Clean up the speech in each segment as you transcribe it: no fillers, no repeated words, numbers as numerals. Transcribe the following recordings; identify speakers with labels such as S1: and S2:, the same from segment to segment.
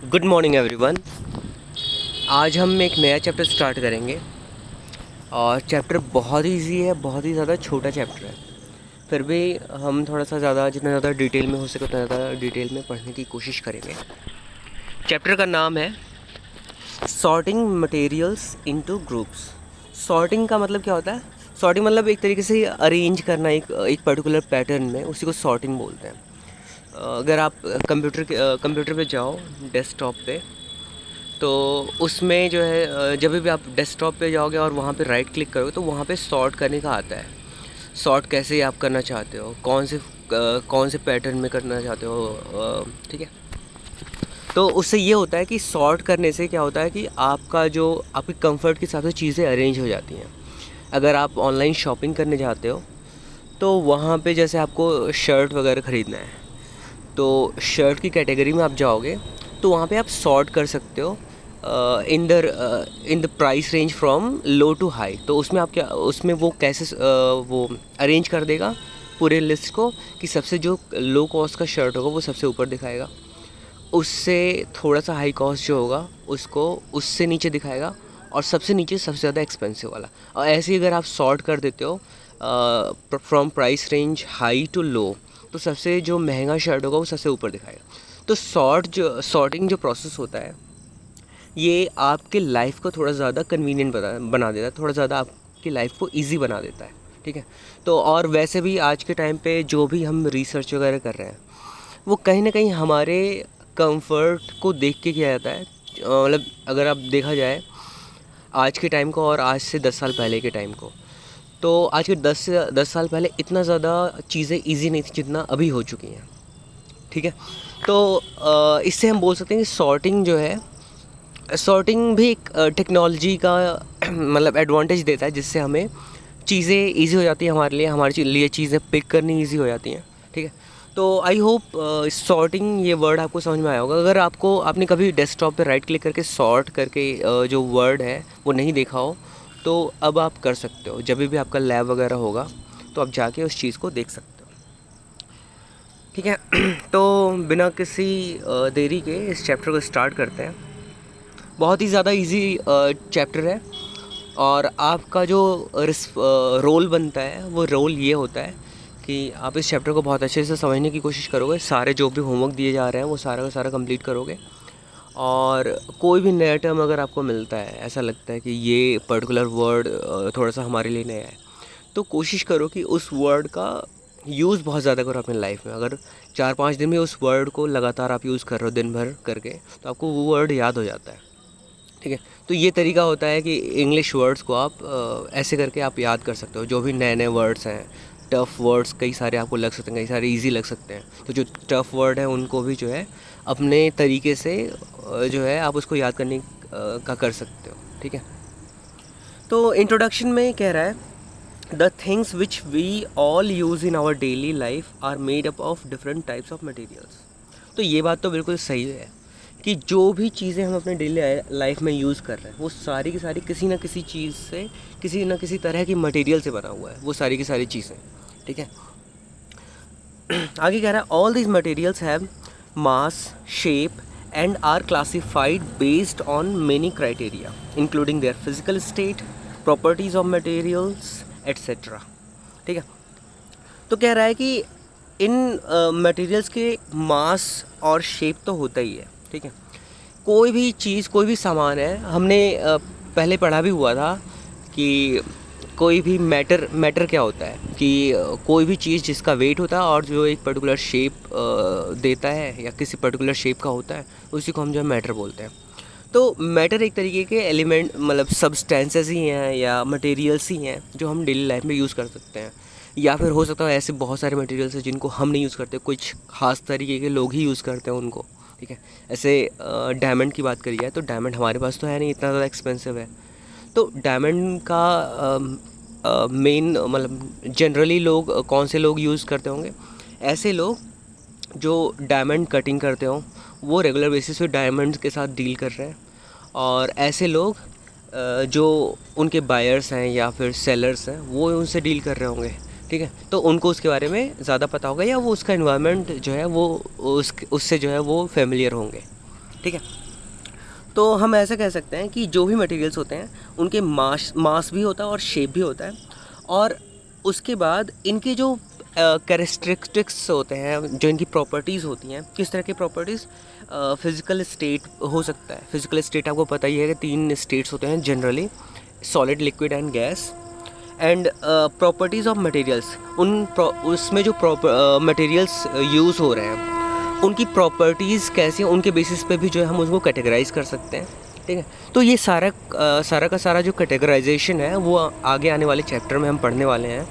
S1: Good morning everyone. आज हम एक नया चैप्टर स्टार्ट करेंगे और चैप्टर बहुत ही ईजी है, बहुत ही ज़्यादा छोटा चैप्टर है। फिर भी हम थोड़ा सा ज़्यादा जितना ज़्यादा डिटेल में हो सके उतना ज़्यादा डिटेल में पढ़ने की कोशिश करेंगे। चैप्टर का नाम है sorting materials into groups. Sorting का मतलब क्या होता है? सॉर्टिंग मतलब एक तरीके से अरेंज करना एक पर्टिकुलर पैटर्न में, उसी को सॉर्टिंग बोलते हैं। अगर आप कंप्यूटर पे जाओ, डेस्कटॉप पे, तो उसमें जो है जब भी आप डेस्कटॉप पे जाओगे और वहाँ पे राइट क्लिक करोगे तो वहाँ पे सॉर्ट करने का आता है। सॉर्ट कैसे आप करना चाहते हो, कौन से पैटर्न में करना चाहते हो, ठीक है। तो उससे ये होता है कि सॉर्ट करने से क्या होता है कि आपका जो आपके कंफर्ट के हिसाब से चीज़ें अरेंज हो जाती हैं। अगर आप ऑनलाइन शॉपिंग करने जाते हो तो वहाँ पे जैसे आपको शर्ट वगैरह ख़रीदना है, तो शर्ट की कैटेगरी में आप जाओगे तो वहाँ पे आप सॉर्ट कर सकते हो in the price range from low to high. तो उसमें आप क्या, उसमें वो कैसे वो अरेंज कर देगा पूरे लिस्ट को कि सबसे जो लो कॉस्ट का शर्ट होगा वो सबसे ऊपर दिखाएगा, उससे थोड़ा सा हाई कॉस्ट जो होगा उसको उससे नीचे दिखाएगा, और सबसे नीचे सबसे ज़्यादा एक्सपेंसिव वाला। और ऐसे ही अगर आप सॉर्ट कर देते हो from price range high to low, तो सबसे जो महंगा शर्ट होगा वो सबसे ऊपर दिखाएगा। तो सॉर्टिंग जो प्रोसेस होता है ये आपके लाइफ को थोड़ा ज़्यादा कन्वीनियंट बना देता है, थोड़ा ज़्यादा आपकी लाइफ को इजी बना देता है, ठीक है। तो और वैसे भी आज के टाइम पे जो भी हम रिसर्च वगैरह कर रहे हैं वो कहीं ना कहीं हमारे कंफर्ट को देख के किया जाता है। मतलब अगर आप देखा जाए आज के टाइम को और आज से 10 साल पहले के टाइम को, तो आज के 10 साल पहले इतना ज़्यादा चीज़ें इजी नहीं थी जितना अभी हो चुकी हैं, ठीक है। तो इससे हम बोल सकते हैं कि सॉर्टिंग भी एक टेक्नोलॉजी का मतलब एडवांटेज देता है, जिससे हमें चीज़ें इजी हो जाती हैं, हमारे लिए चीज़ें पिक करनी इजी हो जाती हैं, ठीक है। तो आई होप सॉर्टिंग ये वर्ड आपको समझ में आया होगा। अगर आपने कभी डेस्कटॉप पे राइट क्लिक करके सॉर्ट करके जो वर्ड है वो नहीं देखा हो, तो अब आप कर सकते हो। जब भी आपका लैब वगैरह होगा तो आप जाके उस चीज़ को देख सकते हो, ठीक है। तो बिना किसी देरी के इस चैप्टर को स्टार्ट करते हैं। बहुत ही ज़्यादा इजी चैप्टर है, और आपका जो रोल बनता है वो रोल ये होता है कि आप इस चैप्टर को बहुत अच्छे से समझने की कोशिश करोगे। सारे जो भी होमवर्क दिए जा रहे हैं वो सारा का सारा कंप्लीट करोगे, और कोई भी नया टर्म अगर आपको मिलता है, ऐसा लगता है कि ये पर्टिकुलर वर्ड थोड़ा सा हमारे लिए नया है, तो कोशिश करो कि उस वर्ड का यूज़ बहुत ज़्यादा करो अपने लाइफ में। अगर 4-5 दिन में उस वर्ड को लगातार आप यूज़ कर रहे हो दिन भर करके, तो आपको वो वर्ड याद हो जाता है, ठीक है। तो ये तरीका होता है कि इंग्लिश वर्ड्स को आप ऐसे करके आप याद कर सकते हो। जो भी नए नए वर्ड्स हैं, टफ़ वर्ड्स कई सारे आपको लग सकते हैं, कई सारे इजी लग सकते हैं, तो जो टफ़ वर्ड है उनको भी जो है अपने तरीके से जो है आप उसको याद करने का कर सकते हो, ठीक है। तो इंट्रोडक्शन में कह रहा है the things which we all use in our daily life are made up of different types of materials. तो ये बात तो बिल्कुल सही है कि जो भी चीज़ें हम अपने डेली लाइफ में यूज़ कर रहे हैं वो सारी की सारी किसी ना किसी चीज़ से, किसी ना किसी तरह की मटेरियल से बना हुआ है, वो सारी की सारी चीज़ें, ठीक है। आगे कह रहा है all these materials have mass, shape and are classified based on many criteria including their physical state, properties of materials etcetera, ठीक है। तो कह रहा है कि इन मटेरियल्स के मास और शेप तो होता ही है, ठीक है। कोई भी चीज़, कोई भी सामान है, हमने पहले पढ़ा भी हुआ था कि कोई भी मैटर क्या होता है कि कोई भी चीज़ जिसका वेट होता है और जो एक पर्टिकुलर शेप देता है या किसी पर्टिकुलर शेप का होता है, उसी को हम जो है मैटर बोलते हैं। तो मैटर एक तरीके के एलिमेंट मतलब सब्सटेंसेस ही हैं या मटेरियल्स ही हैं जो हम डेली लाइफ में यूज़ कर सकते हैं, या फिर हो सकता है ऐसे बहुत सारे मटेरियल्स हैं जिनको हम नहीं यूज़ करते, कुछ ख़ास तरीके के लोग ही यूज़ करते हैं उनको, ठीक है। ऐसे डायमंड की बात करी जाए तो डायमंड हमारे पास तो है नहीं, इतना ज़्यादा एक्सपेंसिव है। तो डायमंड का मेन मतलब जनरली लोग कौन से लोग यूज़ करते होंगे? ऐसे लोग जो डायमंड कटिंग करते हों, वो रेगुलर बेसिस पे डायमंड्स के साथ डील कर रहे हैं, और ऐसे लोग जो उनके बायर्स हैं या फिर सेलर्स हैं वो उनसे डील कर रहे होंगे, ठीक है। तो उनको उसके बारे में ज़्यादा पता होगा, या वो उसका इन्वायरमेंट जो है वो उससे जो है वो फेमिलियर होंगे, ठीक है। तो हम ऐसा कह सकते हैं कि जो भी मटेरियल्स होते हैं उनके मास भी होता है और शेप भी होता है, और उसके बाद इनके जो कैरेक्टरिस्टिक्स होते हैं, जो इनकी प्रॉपर्टीज़ होती हैं, किस तरह की प्रॉपर्टीज़, फिज़िकल स्टेट हो सकता है। फिज़िकल स्टेट आपको पता ही है कि 3 स्टेट्स होते हैं generally, solid, liquid and gas. And properties of materials, उसमें जो मटेरियल्स यूज़ हो रहे हैं उनकी प्रॉपर्टीज़ कैसी हैं, उनके बेसिस पे भी जो है हम उसको कैटेगराइज कर सकते हैं। ठीक है। तो ये सारा का सारा जो कैटेगराइजेशन है वो आगे आने वाले चैप्टर में हम पढ़ने वाले हैं,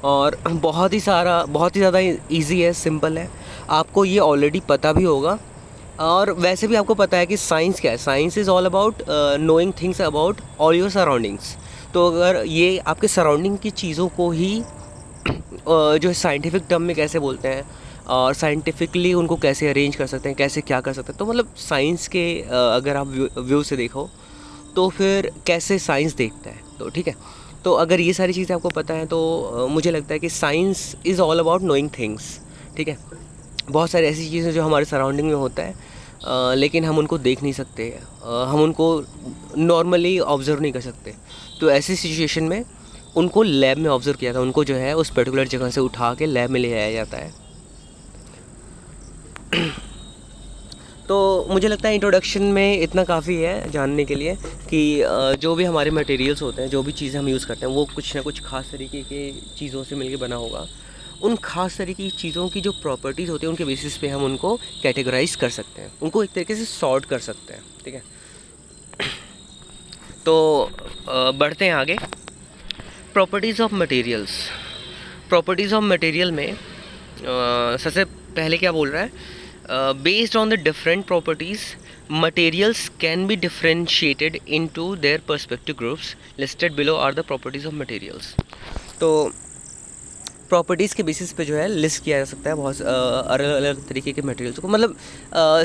S1: और बहुत ही ज़्यादा इजी है, सिंपल है, आपको ये ऑलरेडी पता भी होगा। और वैसे भी आपको पता है कि साइंस क्या है। Science is all about knowing things about all your surroundings. तो अगर ये आपके सराउंडिंग की चीज़ों को ही जो साइंटिफिक टर्म में कैसे बोलते हैं और साइंटिफिकली उनको कैसे अरेंज कर सकते हैं, कैसे क्या कर सकते हैं, तो मतलब साइंस के अगर आप व्यू से देखो तो फिर कैसे साइंस देखता है। तो ठीक है, तो अगर ये सारी चीज़ें आपको पता है तो मुझे लगता है कि science is all about knowing things. ठीक है। बहुत सारी ऐसी चीज़ें जो हमारे सराउंडिंग में होता है, लेकिन हम उनको देख नहीं सकते, हम उनको नॉर्मली ऑब्ज़र्व नहीं कर सकते। तो ऐसी सिचुएशन में उनको लैब में ऑब्ज़र्व किया था, उनको जो है उस पर्टिकुलर जगह से उठा के लैब में ले आया जाता है। तो मुझे लगता है इंट्रोडक्शन में इतना काफ़ी है जानने के लिए कि जो भी हमारे मटेरियल्स होते हैं, जो भी चीज़ें हम यूज़ करते हैं, वो कुछ ना कुछ ख़ास तरीके के चीज़ों से मिलके बना होगा। उन ख़ास तरीके की चीज़ों की जो प्रॉपर्टीज़ होती हैं उनके बेसिस पे हम उनको कैटेगराइज कर सकते हैं, उनको एक तरीके से सॉर्ट कर सकते हैं। ठीक है। तो बढ़ते हैं आगे। Properties of materials. Properties of material में सबसे पहले क्या बोल रहा है, based on the different properties materials can be differentiated into their perspective groups, listed below are the properties of materials. तो प्रॉपर्टीज़ के बेसिस पे जो है लिस्ट किया जा सकता है बहुत अलग अलग तरीके के मटेरियल्स को। मतलब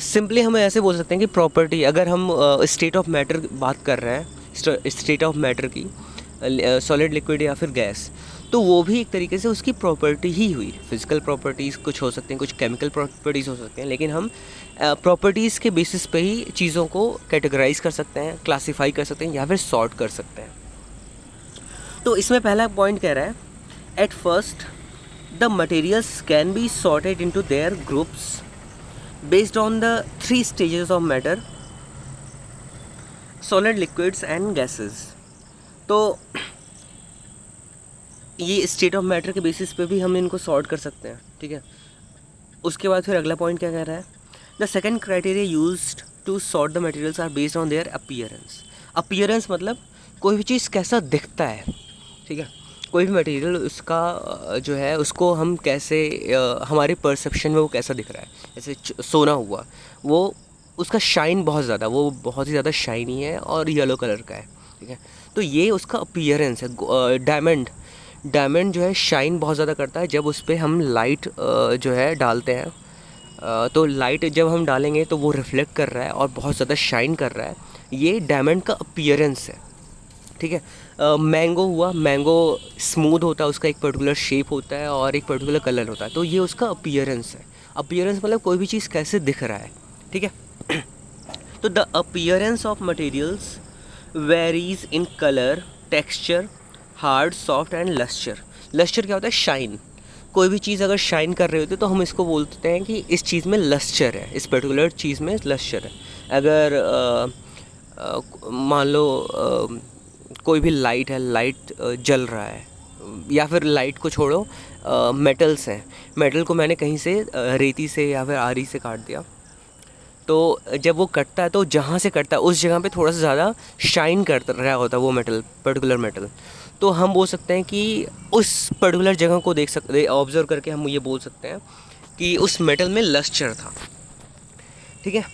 S1: सिंपली हम ऐसे बोल सकते हैं कि प्रॉपर्टी, अगर हम स्टेट ऑफ मैटर बात कर रहे हैं, स्टेट ऑफ मैटर की, सॉलिड, लिक्विड या फिर गैस, तो वो भी एक तरीके से उसकी प्रॉपर्टी ही हुई। फिजिकल प्रॉपर्टीज़ कुछ हो सकती हैं, कुछ केमिकल प्रॉपर्टीज़ हो सकते हैं, लेकिन हम प्रॉपर्टीज़ के बेसिस पे ही चीज़ों को कैटेगराइज कर सकते हैं, क्लासीफाई कर सकते हैं या फिर सॉर्ट कर सकते हैं। तो इसमें पहला पॉइंट कह रहा है, at first the materials can be sorted into their groups based on the 3 stages of matter, solid, liquids and gases. तो ये स्टेट ऑफ मैटर के बेसिस पे भी हम इनको सॉर्ट कर सकते हैं। ठीक है। उसके बाद फिर अगला पॉइंट क्या कह रहा है, the second criteria used to sort the materials are based on their appearance. Appearance मतलब कोई भी चीज़ कैसा दिखता है। ठीक है। कोई भी मटेरियल उसका जो है उसको हम कैसे, हमारे परसेप्शन में वो कैसा दिख रहा है। जैसे सोना हुआ, वो उसका शाइन बहुत ज़्यादा, वो बहुत ही ज़्यादा शाइनी है और येलो कलर का है। ठीक है। तो ये उसका अपीयरेंस है। डायमंड जो है शाइन बहुत ज़्यादा करता है जब उस पर हम लाइट जो है डालते हैं। तो लाइट जब हम डालेंगे तो वो रिफ्लेक्ट कर रहा है और बहुत ज़्यादा शाइन कर रहा है, ये डायमंड का अपीयरेंस है। ठीक है। मैंगो हुआ, मैंगो स्मूथ होता है, उसका एक पर्टिकुलर शेप होता है और एक पर्टिकुलर कलर होता है, तो ये उसका अपीयरेंस है। अपीयरेंस मतलब कोई भी चीज़ कैसे दिख रहा है। ठीक है। तो the appearance of materials varies in colour, texture, hard, soft and lustre. Lustre क्या होता है, शाइन। कोई भी चीज़ अगर शाइन कर रही होती है तो हम इसको बोलते हैं कि इस चीज़ में लस्चर है, इस पर्टिकुलर चीज़ में लस्चर है। अगर मान लो कोई भी लाइट है, लाइट जल रहा है, या फिर लाइट को छोड़ो, मेटल्स हैं, मेटल को मैंने कहीं से रेती से या फिर आरी से काट दिया, तो जब वो कटता है तो जहाँ से कटता है उस जगह पे थोड़ा सा ज़्यादा शाइन कर रहा होता है वो मेटल, पर्टिकुलर मेटल। तो हम बोल सकते हैं कि उस पर्टिकुलर जगह को देख सकते, ऑब्जर्व करके हम ये बोल सकते हैं कि उस मेटल में लस्चर था। ठीक है।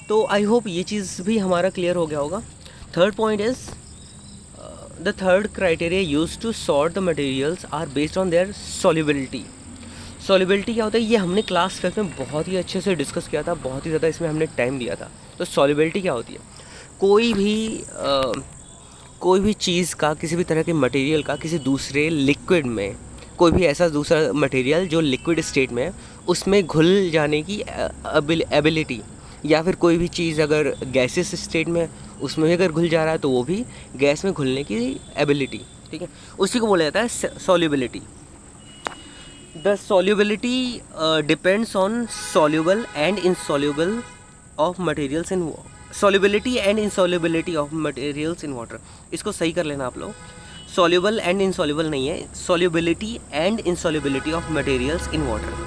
S1: तो आई होप ये चीज़ भी हमारा क्लियर हो गया होगा। Third point is the third criteria use to sort the materials are based on their solubility. Solubility क्या होता है, ये हमने क्लास 5 में बहुत ही अच्छे से डिस्कस किया था, बहुत ही ज़्यादा इसमें हमने टाइम दिया था। तो सॉल्युबिलिटी क्या होती है, कोई भी चीज़ का, किसी भी तरह के मटेरियल का किसी दूसरे लिक्विड में, कोई भी ऐसा दूसरा मटेरियल जो लिक्विड स्टेट में है उसमें घुल जाने की एबिलिटी, या फिर कोई भी चीज़ अगर गैसेस स्टेट में उसमें भी अगर घुल जा रहा है तो वो भी गैस में घुलने की एबिलिटी, ठीक है, उसी को बोला जाता है solubility. The solubility depends on soluble and insoluble of materials in solubility and इनसॉल्युबिलिटी of materials in water. इसको सही कर लेना आप लोग, सॉल्युबल एंड इनसॉल्युबल नहीं है, solubility and इनसॉल्युबिलिटी of materials in water.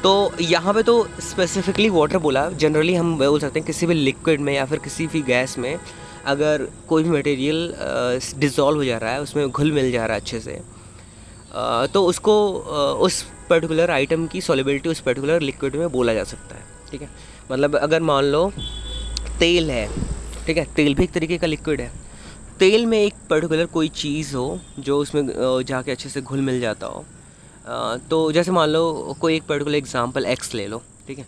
S1: तो यहाँ पे तो स्पेसिफिकली वाटर बोला, जनरली हम बोल सकते हैं किसी भी लिक्विड में या फिर किसी भी गैस में अगर कोई भी मटेरियल डिज़ोल्व हो जा रहा है, उसमें घुल मिल जा रहा है अच्छे से, तो उसको उस पर्टिकुलर आइटम की सॉल्युबिलिटी उस पर्टिकुलर लिक्विड में बोला जा सकता है, ठीक है। मतलब अगर मान लो तेल है, ठीक है, तेल भी एक तरीके का लिक्विड है, तेल में एक पर्टिकुलर कोई चीज़ हो जो उसमें जाके अच्छे से घुल मिल जाता हो, तो जैसे मान लो कोई एक पर्टिकुलर एग्जांपल एक्स ले लो, ठीक है,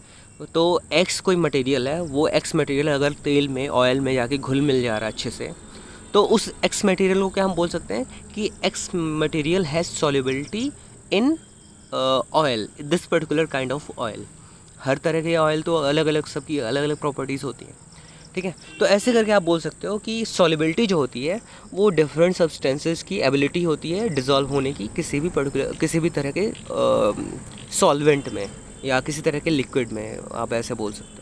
S1: तो एक्स कोई मटेरियल है, वो एक्स मटेरियल अगर तेल में ऑयल में जाके घुल मिल जा रहा है अच्छे से, तो उस एक्स मटेरियल को क्या हम बोल सकते हैं कि X material has solubility in oil, this particular kind of oil. हर तरह के ऑयल तो अलग अलग, सबकी अलग अलग प्रॉपर्टीज़ होती हैं, ठीक है। तो ऐसे करके आप बोल सकते हो कि सॉल्युबिलिटी जो होती है वो डिफरेंट सब्सटेंसेस की एबिलिटी होती है डिज़ोल्व होने की किसी भी पर्टिकुलर, किसी भी तरह के सॉल्वेंट में या किसी तरह के लिक्विड में, आप ऐसे बोल सकते हैं।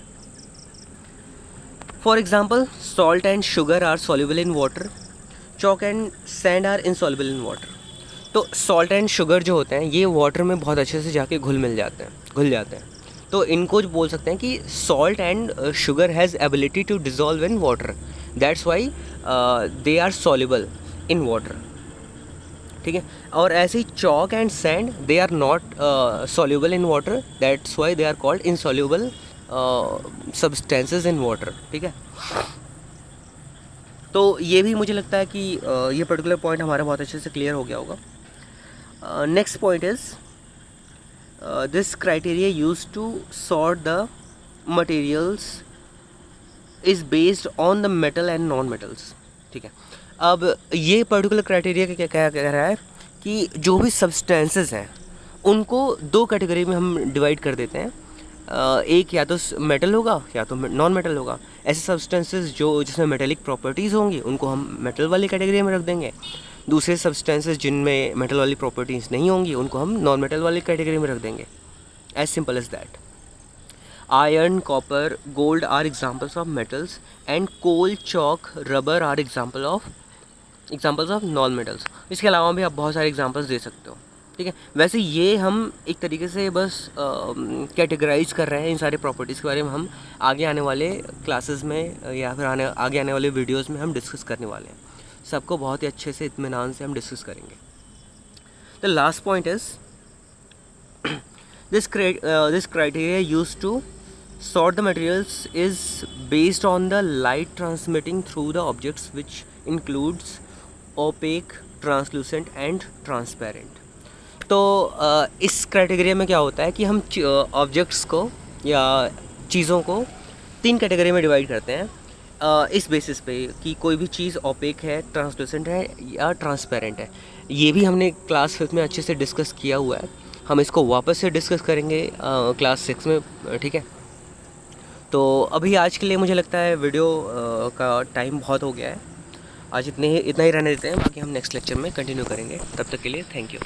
S1: For example salt and sugar are soluble in water, chalk and sand are insoluble in water. तो सॉल्ट एंड शुगर जो होते हैं ये वाटर में बहुत अच्छे से जाके घुल जाते हैं, तो इनको जो बोल सकते हैं कि salt and sugar has ability to dissolve in water, that's why they are soluble in water, ठीक है। और ऐसे ही chalk and sand they are not soluble in water, that's why they are called insoluble substances in water, ठीक है। तो ये भी मुझे लगता है कि ये पर्टिकुलर पॉइंट हमारा बहुत अच्छे से क्लियर हो गया होगा। Next point is this criteria used to sort the materials is based on the metal and non metals, ठीक है। अब ये पर्टिकुलर क्राइटेरिया क्या क्या कह रहा है कि जो भी सब्सटेंसेस हैं उनको दो कैटेगरी में हम डिवाइड कर देते हैं, एक या तो मेटल होगा या तो नॉन मेटल होगा। ऐसे सब्सटेंसेस जो जिसमें मेटेलिक प्रॉपर्टीज़ होंगी उनको हम मेटल वाली कैटेगरी में रख देंगे, दूसरे सब्सटेंसेस जिनमें मेटल वाली प्रॉपर्टीज़ नहीं होंगी उनको हम नॉन मेटल वाली कैटेगरी में रख देंगे, as simple as that. Iron, copper, gold are examples of metals and coal, chalk, rubber are examples of non metals. इसके अलावा भी आप बहुत सारे एग्जांपल्स दे सकते हो, ठीक है। वैसे ये हम एक तरीके से बस कैटेगराइज कर रहे हैं इन सारे प्रॉपर्टीज़ के बारे में, हम आगे आने वाले क्लासेस में या फिर आगे आने वाले वीडियोज़ में हम डिस्कस करने वाले हैं, सबको बहुत ही अच्छे से इत्मीनान से हम डिस्कस करेंगे। The last point is this criteria used to sort the materials is based on the light transmitting through the objects which includes opaque, translucent and transparent। तो इस क्राइटेरिया में क्या होता है कि हम ऑब्जेक्ट्स को या चीज़ों को तीन कैटेगरी में डिवाइड करते हैं इस बेसिस पे कि कोई भी चीज़ ओपेक है, ट्रांसलूसेंट है या ट्रांसपेरेंट है। ये भी हमने क्लास 5 में अच्छे से डिस्कस किया हुआ है, हम इसको वापस से डिस्कस करेंगे क्लास 6 में, ठीक है। तो अभी आज के लिए मुझे लगता है वीडियो का टाइम बहुत हो गया है, आज इतना ही रहने देते हैं, बाकी हम नेक्स्ट लेक्चर में कंटिन्यू करेंगे। तब तक के लिए थैंक यू।